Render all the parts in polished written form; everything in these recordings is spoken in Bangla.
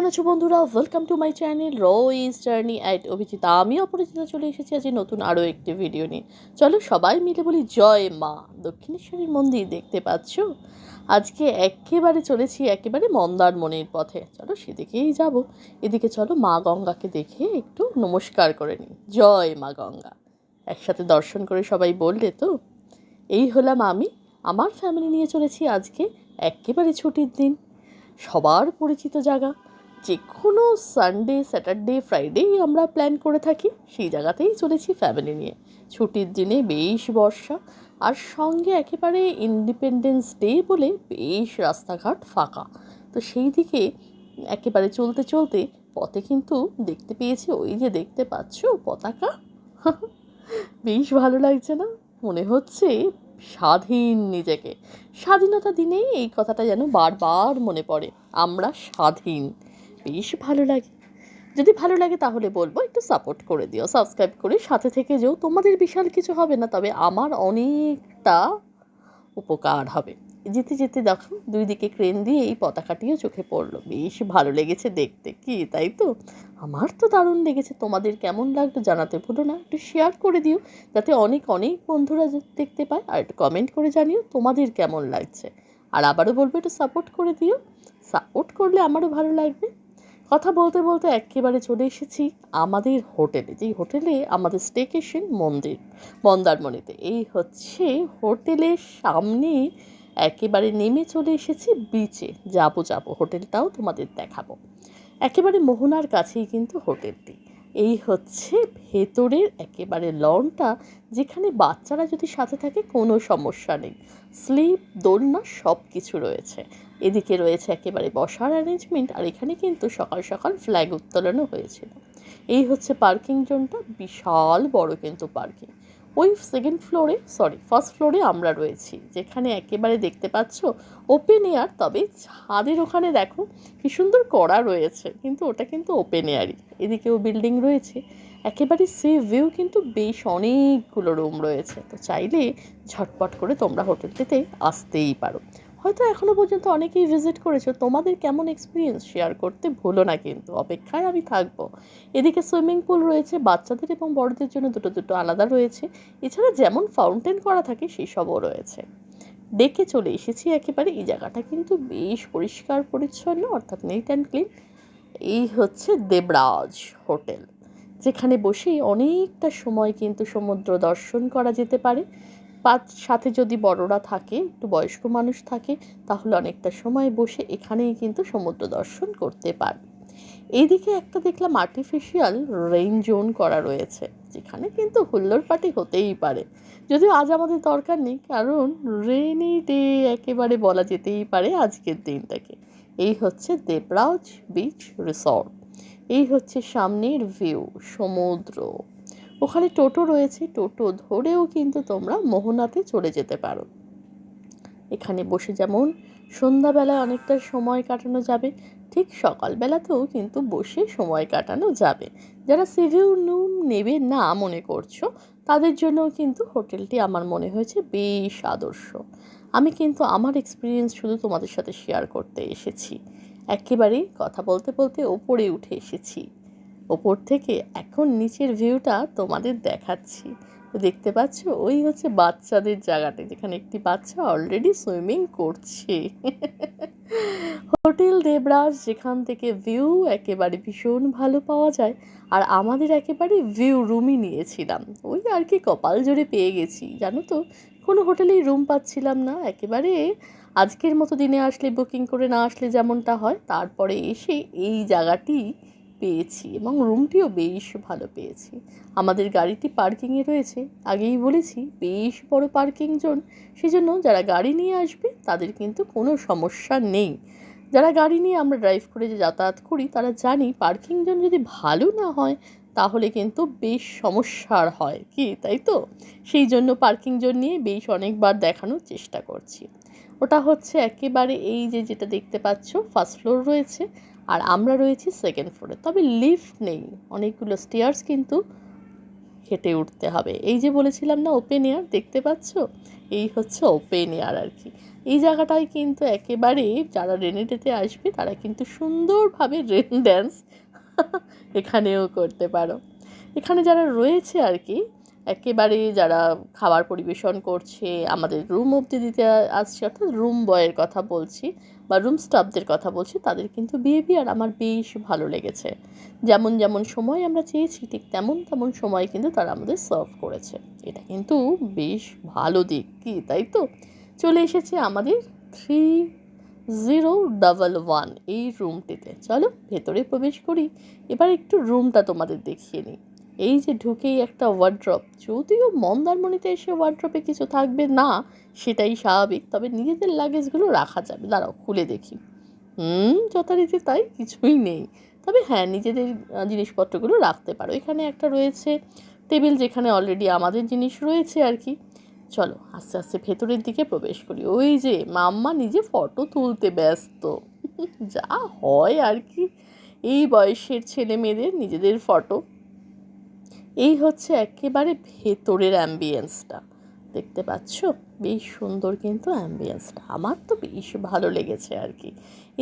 আছো বন্ধুরা? Welcome to my channel Royce journey at Abhijita. আমি অপরিচিতা চলে এসেছি আজ নতুন আরও একটি ভিডিও নিয়ে। চলো সবাই মিলে বলি জয় মা। দক্ষিণেশ্বরীর মন্দির দেখতে পাচ্ছ। আজকে একেবারে চলেছি একেবারে মন্দারমণির পথে। চলো সেদিকেই যাব। এদিকে চলো মা গঙ্গাকে দেখে একটু নমস্কার করে নিই। জয় মা গঙ্গা। একসাথে দর্শন করে সবাই বললে তো। এই হলাম আমি। আমার ফ্যামিলি নিয়ে চলেছি আজকে একেবারে ছুটির দিন। সবার পরিচিত জায়গা। যে কোনো সানডে স্যাটারডে ফ্রাইডেই আমরা প্ল্যান করে থাকি, সেই জায়গাতেই চলেছি ফ্যামিলি নিয়ে। ছুটির দিনে বেশ বর্ষা, আর সঙ্গে একেবারে ইন্ডিপেন্ডেন্স ডে বলে বেশ রাস্তাঘাট ফাঁকা। তো সেই দিকে একেবারে চলতে চলতে পথে কিন্তু দেখতে পেয়েছি, ওই যে দেখতে পাচ্ছ পতাকা। বেশ ভালো লাগছে না? মনে হচ্ছে স্বাধীন নিজেকে। স্বাধীনতা দিনেই এই কথাটা যেন বারবার মনে পড়ে, আমরা স্বাধীন। বেশ ভালো লাগে। যদি ভালো লাগে তাহলে বলবো একটু সাপোর্ট করে দিও, সাবস্ক্রাইব করে সাথে থেকে যেও। তোমাদের বিশাল কিছু হবে না, তবে আমার অনেকটা উপকার হবে। যেতে যেতে দেখো দুই দিকে ক্রেন দিয়ে এই পতাকাটিও চোখে পড়লো। বেশ ভালো লেগেছে দেখতে, কি তাই তো? আমার তো দারুণ লেগেছে। তোমাদের কেমন লাগলো জানাতে ভুলো না, একটু শেয়ার করে দিও যাতে অনেক অনেক বন্ধুরা দেখতে পায়। আর একটু কমেন্ট করে জানিও তোমাদের কেমন লাগছে। আর আবারও বলবো একটু সাপোর্ট করে দিও। সাপোর্ট করলে আমারও ভালো লাগবে। কথা বলতে বলতে একেবারে চলে এসেছি আমাদের হোটেলে, যেই হোটেলে আমাদের স্টেকেশন মন্দারমণিতে। এই হচ্ছে হোটেলের সামনে। একেবারে নেমে চলে এসেছি বিচে। যাবো হোটেলটাও তোমাদের দেখাবো। একেবারে মোহনার কাছেই কিন্তু হোটেলটি। এই হচ্ছে ভেতরের একেবারে লনটা, যেখানে বাচ্চারা যদি সাথে থাকে কোনো সমস্যা নেই। স্লিপ, দোলনা সব কিছু রয়েছে। এদিকে রয়েছে একেবারে বসার অ্যারেঞ্জমেন্ট, আর এখানে কিন্তু সকাল সকাল ফ্ল্যাগ উত্তোলনও হয়েছিল। এই হচ্ছে পার্কিং জোনটা, বিশাল বড় কিন্তু পার্কিং। ওই ফার্স্ট ফ্লোরে আমরা রয়েছি, যেখানে একেবারে দেখতে পাচ্ছ ওপেন এয়ার। তবে ছাদের ওখানে দেখো কি সুন্দর করা রয়েছে, কিন্তু ওটা কিন্তু ওপেন এয়ারই। এদিকেও বিল্ডিং রয়েছে। একেবারে সি ভিউ, কিন্তু বেশ অনেকগুলো রুম রয়েছে। তো চাইলে ঝটপট করে তোমরা হোটেলটিতে আসতেই পারো। হয়তো এখনো পর্যন্ত অনেকেই ভিজিট করেছো, তোমাদের কেমন এক্সপিরিয়েন্স শেয়ার করতে ভুলো না, কিন্তু অপেক্ষায় আমি থাকবো। এদিকে সুইমিং পুল রয়েছে, বাচ্চাদের এবং বড়দের জন্য দুটো দুটো আলাদা রয়েছে। এছাড়া যেমন ফাউন্টেন করা থাকে সেই সবও রয়েছে। ডেকে চলে এসেছি একেবারে। এই জায়গাটা কিন্তু বেশ পরিষ্কার পরিচ্ছন্ন, অর্থাৎ নিট অ্যান্ড ক্লিন। এই হচ্ছে দেবরাজ হোটেল, যেখানে বসেই অনেকটা সময় কিন্তু সমুদ্র দর্শন করা যেতে পারে। সাথে যদি বড়রা থাকে, একটু বয়স্ক মানুষ থাকে, তাহলে অনেকটা সময় বসে এখানেই কিন্তু সমুদ্র দর্শন করতে পারে। এইদিকে একটা দেখলাম আর্টিফিশিয়াল রেইন জোন করা রয়েছে, যেখানে কিন্তু হুল্লোড় পার্টি হতেই পারে। যদিও আজ আমাদের দরকার নেই, কারণ রেইনি ডে একেবারে বলা যেতেই পারে আজকের দিনটাকে। এই হচ্ছে দেবরাজ বিচ রিসর্ট। এই হচ্ছে সামনের ভিউ, সমুদ্র। ওখানে টোটো রয়েছে, টোটো ধরেও কিন্তু তোমরা মোহনাতে চলে যেতে পারো। এখানে বসে যেমন সন্ধ্যাবেলায় অনেকটা সময় কাটানো যাবে, ঠিক সকালবেলাতেও কিন্তু বসে সময় কাটানো যাবে। যারা সিভিউ রুম নেবে না মনে করছো, তাদের জন্যও কিন্তু হোটেলটি আমার মনে হয়েছে বেশ আদর্শ। আমি কিন্তু আমার এক্সপিরিয়েন্স শুধু তোমাদের সাথে শেয়ার করতে এসেছি। একেবারেই কথা বলতে বলতে ওপরে উঠে এসেছি। ওপর থেকে এখন নিচের ভিউটা তোমাদের দেখাচ্ছি। তো দেখতে পাচ্ছ, ওই হচ্ছে বাচ্চাদের জায়গাটা, যেখানে একটি বাচ্চা অলরেডি সুইমিং করছে। হোটেল দেবরাজ, যেখান থেকে ভিউ একেবারে ভীষণ ভালো পাওয়া যায়। আর আমাদের একেবারে ভিউ রুমই নিয়েছিলাম। ওই আর কি কপাল জোরে পেয়ে গেছি, জানো তো। কোনো হোটেলেই রুম পাচ্ছিলাম না। একেবারে আজকের মতো দিনে আসলে, বুকিং করে না আসলে যেমনটা হয়, তারপরে এসে এই জায়গাটি পেয়েছি, এবং রুমটিও বেশ ভালো পেয়েছি। আমাদের গাড়িটি পার্কিংয়ে রয়েছে, আগেই বলেছি বেশ বড় পার্কিং জোন। সেজন্য যারা গাড়ি নিয়ে আসবে তাদের কিন্তু কোনো সমস্যা নেই। যারা গাড়ি নিয়ে আমরা ড্রাইভ করে যে যাতায়াত করি, তারা জানি পার্কিং জোন যদি ভালো না হয় তাহলে কিন্তু বেশ সমস্যার হয়, কি তাই তো? সেই জন্য পার্কিং জোন নিয়ে বেশ অনেকবার দেখানোর চেষ্টা করছি। ওটা হচ্ছে একেবারে এই যে যেটা দেখতে পাচ্ছ, ফার্স্ট ফ্লোর রয়েছে, আর আমরা রয়েছি সেকেন্ড ফ্লোরে। তবে লিফট নেই, অনেকগুলো স্টেয়ার্স কিন্তু খেটে উঠতে হবে। এই যে বলেছিলাম না ওপেন এয়ার, দেখতে পাচ্ছ, এই হচ্ছে ওপেন এয়ার আর কি। এই জায়গাটায় কিন্তু একেবারে যারা রেনি ডেতে আসবে তারা কিন্তু সুন্দরভাবে রেন ড্যান্স এখানেও করতে পারো। এখানে যারা রয়েছে আর কি, একেবারে যারা খাবার পরিবেশন করছে, আমাদের রুম অবধি দিতে আসছে, অর্থাৎ রুম বয়ের কথা বলছি বা রুম স্টাফদের কথা বলছি, তাদের কিন্তু বিহেভিয়ার আমার বেশ ভালো লেগেছে। যেমন যেমন সময় আমরা চেয়েছি ঠিক তেমন তেমন সময় কিন্তু তারা আমাদের সার্ভ করেছে। এটা কিন্তু বেশ ভালো দিক, কি তাই তো? চলে এসেছে আমাদের 3011 এই রুমটিতে। চলো ভেতরে প্রবেশ করি, এবার একটু রুমটা তোমাদের দেখিয়ে নিই। এই যে ঢুকেই একটা ওয়ার্ড্রপ, যদিও মন্দারমণিতে এসে ওয়ার্ড্রপে কিছু থাকবে না সেটাই স্বাভাবিক, তবে নিজেদের লাগেজগুলো রাখা যাবে। দাঁড়াও খুলে দেখি। যথারীতি তাই, কিছুই নেই। তবে হ্যাঁ, নিজেদের জিনিসপত্রগুলো রাখতে পারো। এখানে একটা রয়েছে টেবিল, যেখানে অলরেডি আমাদের জিনিস রয়েছে আর কি। চলো আস্তে আস্তে ভেতরের দিকে প্রবেশ করি। ওই যে মাম্মা নিজে ফটো তুলতে ব্যস্ত, যা হয় আর কি এই বয়সের ছেলে মেয়েদের নিজেদের ফটো। এই হচ্ছে একেবারে ভেতরের অ্যাম্বিয়েন্সটা, দেখতে পাচ্ছ, বেশ সুন্দর কিন্তু অ্যাম্বিয়েন্সটা, আমার তো বেশ ভালো লেগেছে আর কি।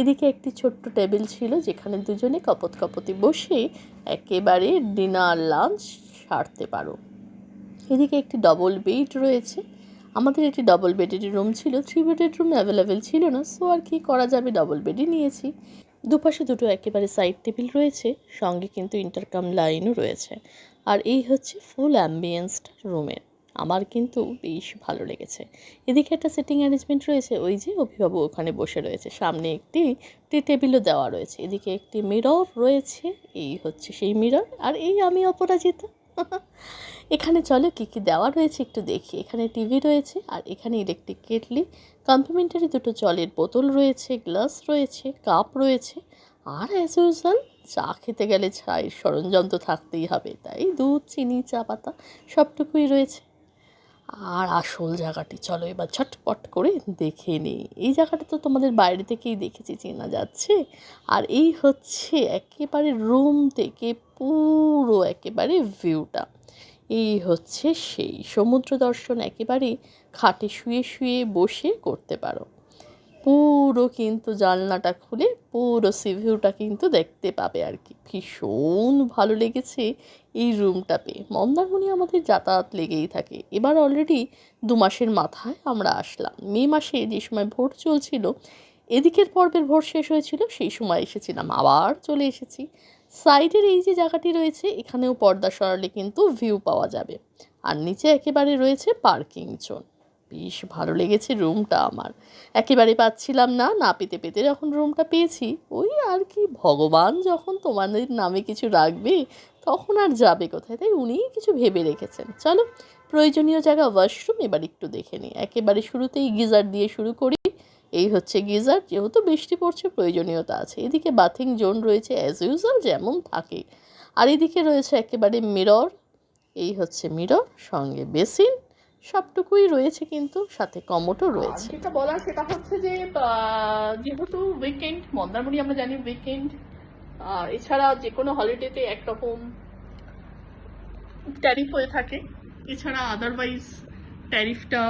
এদিকে একটি ছোট্ট টেবিল ছিল যেখানে দুজনে কপতি বসে একেবারে ডিনার লাঞ্চ সারতে পারো। এদিকে একটি ডবল বেড রয়েছে। আমাদের একটি ডবল বেডের রুম ছিল, 3 বেডের রুম অ্যাভেলেবেল ছিল না, সো আর কি করা যাবে, ডবল বেডই নিয়েছি। দুপাশে দুটো একেবারে সাইড টেবিল রয়েছে, সঙ্গে কিন্তু ইন্টারকম লাইনও রয়েছে। আর এই হচ্ছে ফুল অ্যাম্বিয়েন্সটা রুমের, আমার কিন্তু বেশ ভালো লেগেছে। এদিকে একটা সিটিং অ্যারেঞ্জমেন্ট রয়েছে, ওই যে অভিভাবক ওখানে বসে রয়েছে, সামনে একটি টি টেবিলও দেওয়া রয়েছে। এদিকে একটি মিরর রয়েছে, এই হচ্ছে সেই মিরর, আর এই আমি অপরাজিতা। এখানে চলো কী কী দেওয়া রয়েছে একটু দেখি। এখানে টিভি রয়েছে, আর এখানে ইলেকট্রিক কেটলি, কমপ্লিমেন্টারি দুটো জলের বোতল রয়েছে, গ্লাস রয়েছে, কাপ রয়েছে, আর অ্যাজ ইউজুয়াল চা খেতে গেলে চায়ের সরঞ্জাম তো থাকতেই হবে, তাই দুধ, চিনি, চা পাতা সবটুকুই রয়েছে। আর আসল জায়গাটি চলো এবার ঝটপট করে দেখে নিই। এই জায়গাটা তো তোমাদের বাইরে থেকেই দেখেছি, চেনা যাচ্ছে। আর এই হচ্ছে একেবারে রুম থেকে পুরো একেবারে ভিউটা। এই হচ্ছে সেই সমুদ্র দর্শন, একেবারে খাটে শুয়ে শুয়ে বসে করতে পারো। পুরো কিন্তু জানলাটা খুলে পুরো সি ভিউটা কিন্তু দেখতে পাবে আর কি। ভীষণ ভালো লেগেছে এই রুমটা পেয়ে। মন্দারমণি আমাদের যাতায়াত লেগেই থাকে। এবার অলরেডি 2 মাসের মাথায় আমরা আসলাম। মে মাসে যে সময় ভোট চলছিল, এদিকের পর্বের ভোট শেষ হয়েছিল, সেই সময় এসেছিলাম, আবার চলে এসেছি। সাইডের এই যে জায়গাটি রয়েছে, এখানেও পর্দা সরালে কিন্তু ভিউ পাওয়া যাবে। আর নিচে একেবারে রয়েছে পার্কিং জোন। বেশ ভালো লেগেছে রুমটা আমার, একেবারে পাচ্ছিলাম না, না পেতে পেতে যখন রুমটা পেয়েছি, ওই আর কি, ভগবান যখন তোমাদের নামে কিছু রাখবে তখন আর যাবে কোথায়, তাই উনিই কিছু ভেবে রেখেছেন। চলো প্রয়োজনীয় জায়গা ওয়াশরুম এবার একটু দেখে নিই। একেবারে শুরুতেই গিজার দিয়ে শুরু করি। এই হচ্ছে গিজার, যেহেতু বৃষ্টি পড়ছে প্রয়োজনীয়তা আছে। এদিকে বাথিং জোন রয়েছে অ্যাজ ইউজুয়াল যেমন থাকে। আর এদিকে রয়েছে একেবারে মিরর, এই হচ্ছে মিরর, সঙ্গে বেসিন, সবটুকুই রয়েছে, কিন্তু সাথে কমোডও রয়েছে। যেটা বলার সেটা হচ্ছে যে যেহেতু উইকেন্ড, মন্দারমণি আমরা জানি উইকেন্ড, আর এছাড়া যে কোনো হলিডেতে একরকম ট্যারিফ হয়ে থাকে, এছাড়া আদারওয়াইজ ট্যারিফটা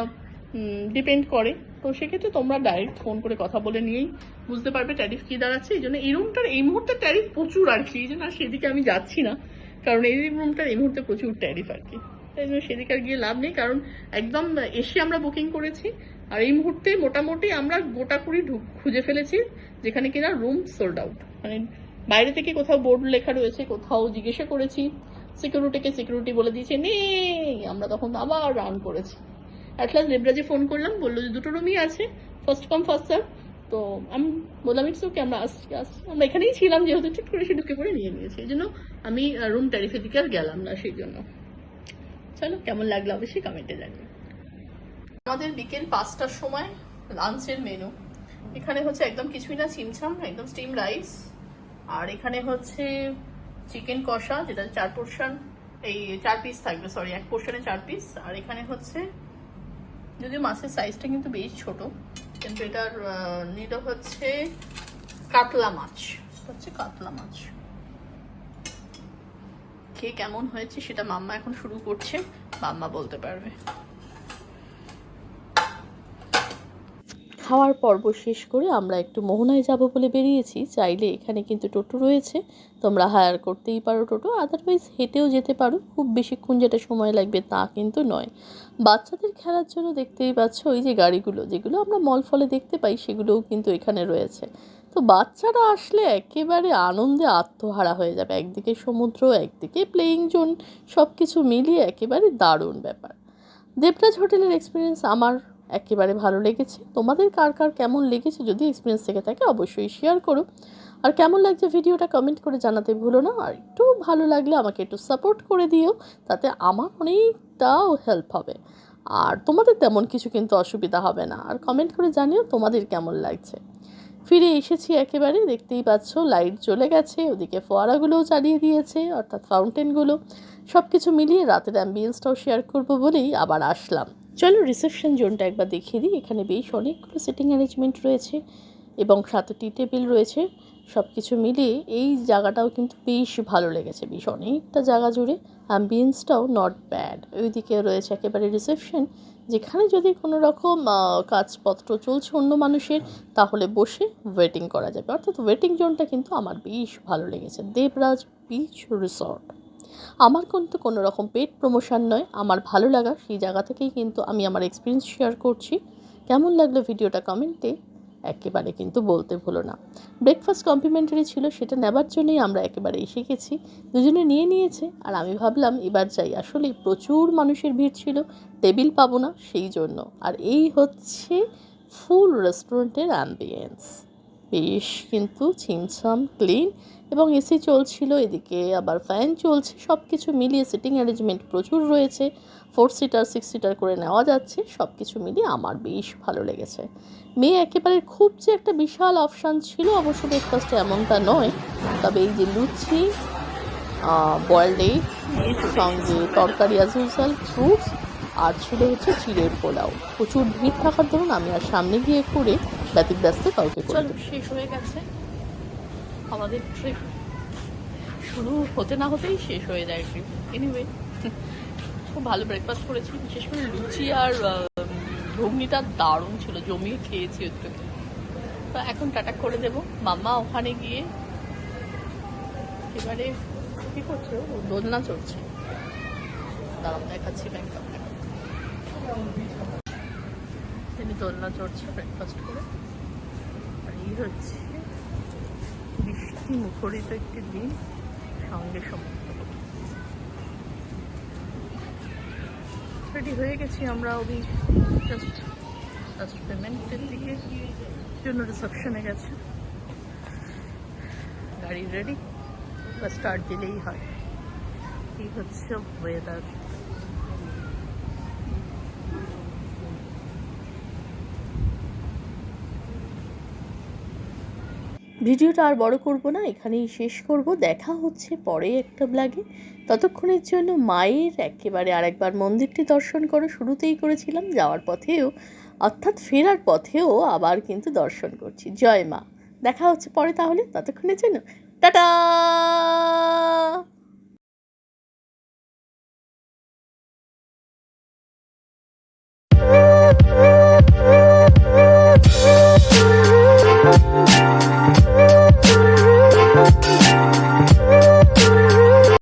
ডিপেন্ড করে। তো সেক্ষেত্রে তোমরা ডাইরেক্ট ফোন করে কথা বলে নিয়েই বুঝতে পারবে ট্যারিফ কী দাঁড়াচ্ছে। এই জন্য এই রুমটার এই মুহূর্তে ট্যারিফ প্রচুর আর কি, এই জন্য আর সেদিকে আমি যাচ্ছি না, কারণ এই রুমটার এই মুহূর্তে প্রচুর ট্যারিফ আর কি। তাই জন্য সেদিকে আর গিয়ে লাভ নেই, কারণ একদম এসে আমরা বুকিং করেছি, আর এই মুহূর্তে মোটামুটি আমরা গোটা কুড়ি খুঁজে ফেলেছি যেখানে কিনা রুম সোল্ড আউট। মানে বাইরে থেকে কোথাও বোর্ড লেখা রয়েছে, কোথাও জিজ্ঞাসা করেছি সিকিউরিটিকে, সিকিউরিটি বলে দিয়েছে নেই, আমরা তখন আবার রান করেছি। অ্যাট লাস্ট দেবরাজে ফোন করলাম, বললো যে 2টো রুমই আছে, ফার্স্ট কাম ফার্স্ট সার্ভ। তো আমি বললাম ইটস ওকে, আমরা আসছি, আমরা এখানেই ছিলাম যেহেতু, ঠিক করে সে ঢুকে পড়ে নিয়ে নিয়েছি। এই জন্য আমি রুম ট্যারিফের দিকে আর গেলাম না সেই জন্য। চলো কেমন লাগলো অবশ্যই কমেন্টে জানিও। আমাদের বিকেল 5টার সময় লাঞ্চের মেনু। এখানে হচ্ছে একদম কিছুই না, চিমছাম একদম স্টিম রাইস, আর এখানে হচ্ছে চিকেন কষা, যেটা 4 পোর্শন, এই 4 পিস থাকবে, সরি 1 পোর্শনে 4 পিস। আর এখানে হচ্ছে, যদিও মাছের সাইজটা কিন্তু বেশ ছোট, কিন্তু এটার নিড হচ্ছে কাতলা মাছ, হচ্ছে কাতলা মাছ। খেয়ে কেমন হয়েছে সেটা মাম্মা এখন শুরু করছে, মাম্মা বলতে পারবে। খাওয়ার পর্ব শেষ করে আমরা একটু মোহনায় যাব বলে বেরিয়েছি। চাইলে এখানে কিন্তু টোটো রয়েছে, তোমরা হায়ার করতেই পারো টোটো, আদারওয়াইজ হেঁটেও যেতে পারো। খুব বেশিক্ষণ যেটা সময় লাগবে তা কিন্তু নয়। বাচ্চাদের খেলার জন্য দেখতেই পাচ্ছ ওই যে গাড়িগুলো, যেগুলো আমরা মল ফলে দেখতে পাই, সেগুলোও কিন্তু এখানে রয়েছে। তো বাচ্চারা আসলে একেবারে আনন্দে আত্মহারা হয়ে যাবে। একদিকে সমুদ্র, একদিকে প্লেয়িং জোন, সব কিছু মিলিয়ে একেবারে দারুণ ব্যাপার। দেবরাজ হোটেলের এক্সপিরিয়েন্স আমার একেবারে ভালো লেগেছে। তোমাদের কার কার কেমন লেগেছে যদি এক্সপিরিয়েন্স থেকে থাকে অবশ্যই শেয়ার করো। আর কেমন লাগছে ভিডিওটা কমেন্ট করে জানাতে ভুলো না। আর একটু ভালো লাগলে আমাকে একটু সাপোর্ট করে দিও, তাতে আমার অনেকটাও হেল্প হবে। আর তোমাদের তেমন কিছু কিন্তু অসুবিধা হবে না। আর কমেন্ট করে জানিও তোমাদের কেমন লাগছে। ফিরে এসেছি একেবারে, দেখতেই পাচ্ছ লাইট জ্বলে গেছে, ওদিকে ফোয়ারাগুলোও চালিয়ে দিয়েছে, অর্থাৎ ফাউন্টেনগুলো। সব কিছু মিলিয়ে রাতের অ্যাম্বিয়েন্সটাও শেয়ার করব বলেই আবার আসলাম। চলো রিসেপশন জোনটা একবার দেখিয়ে দিই। এখানে বেশ অনেকগুলো সিটিং অ্যারেঞ্জমেন্ট রয়েছে এবং সাথে টি টেবিল রয়েছে। সব কিছু মিলিয়ে এই জায়গাটাও কিন্তু বেশ ভালো লেগেছে, বেশ অনেকটা জায়গা জুড়ে। অ্যাম্বিয়েন্সটাও নট ব্যাড। ওইদিকে রয়েছে একেবারে রিসেপশন, যেখানে যদি কোনো রকম কাজপত্র চলছে অন্য মানুষের, তাহলে বসে ওয়েটিং করা যাবে। অর্থাৎ ওয়েটিং জোনটা কিন্তু আমার বেশ ভালো লেগেছে। দেবরাজ বিচ রিসর্ট আমার কিন্তু কোনো রকম পেড প্রমোশন নয়, আমার ভালো লাগা সেই জায়গা থেকেই কিন্তু আমি আমার এক্সপিরিয়েন্স শেয়ার করছি। কেমন লাগলো ভিডিওটা কমেন্টে একেবারে কিন্তু বলতে ভুলো না। ব্রেকফাস্ট কমপ্লিমেন্টারি ছিল, সেটা নেবার জন্যই আমরা একেবারে এসে গেছি। দুজনে নিয়ে নিয়েছে আর আমি ভাবলাম এবার যাই। আসলে প্রচুর মানুষের ভিড় ছিল, টেবিল পাবো না সেই জন্য। আর এই হচ্ছে ফুল রেস্টুরেন্টের অ্যাম্বিয়েন্স, বেশ কিন্তু ছিমছাম ক্লিন এবং এসি চলছিল, এদিকে আবার ফ্যান চলছে। সব কিছু মিলিয়ে সিটিং অ্যারেঞ্জমেন্ট প্রচুর রয়েছে, 4 সিটার 6 সিটার করে নেওয়া যাচ্ছে। সব কিছু মিলিয়ে আমার বেশ ভালো লেগেছে। মেয়ে একেবারে খুব যে একটা বিশাল অপশান ছিল অবশ্য ব্রেকফাস্টে এমনটা নয়, তবে এই যে লুচি, বয়েলড এগ, সঙ্গে তরকারি অ্যাজ ইউজুয়াল, ফ্রুটস, আর ছিল হচ্ছে চিড়ের পোলাও। প্রচুর ভিড় থাকার ধরুন আমি আর সামনে গিয়ে করে ব্যতিব্যস্ত কাউকে করে দেব। শেষ হয়ে গেছে আমাদের ট্রিপ, শুরু হতে না হতেই শেষ হয়ে যায় ট্রিপ। এনিওয়ে খুব ভালো ব্রেকফাস্ট করেছি, বিশেষ করে লুচি আর ঘুগনিটা দারুণ ছিল, জমিয়ে খেয়েছি একটু। তো এখন টাটা করে দেবো। মাম্মা ওখানে গিয়ে এবারে কী করছে, ও দোলনা চড়ছে, দাঁড়াও দেখাচ্ছি ব্যাংকক। তিনি দোলনা চড়ছে ব্রেকফাস্ট করে। আর এই হচ্ছে বৃষ্টি মুখরিত একটি দিন, সঙ্গে সমুদ্র। রেডি হয়ে গেছি আমরা, ওই জাস্ট পেমেন্টের দিকে জন্য রিসেপশনে গেছে। গাড়ি রেডি, বা স্টার্ট দিলেই হয়। এই হচ্ছে ওয়েদার। ভিডিওটা আর বড় করব না, এখানেই শেষ করব। দেখা হচ্ছে পরে একটা ব্লগে। ততক্ষণের জন্য মায়ের একেবারে আরেকবার মন্দিরটি দর্শন করো। শুরুতেই করেছিলাম, যাওয়ার পথেও অর্থাৎ ফেরার পথেও আবার কিন্তু দর্শন করছি। জয় মা। দেখা হচ্ছে পরে তাহলে, ততক্ষণের জন্য টাটা।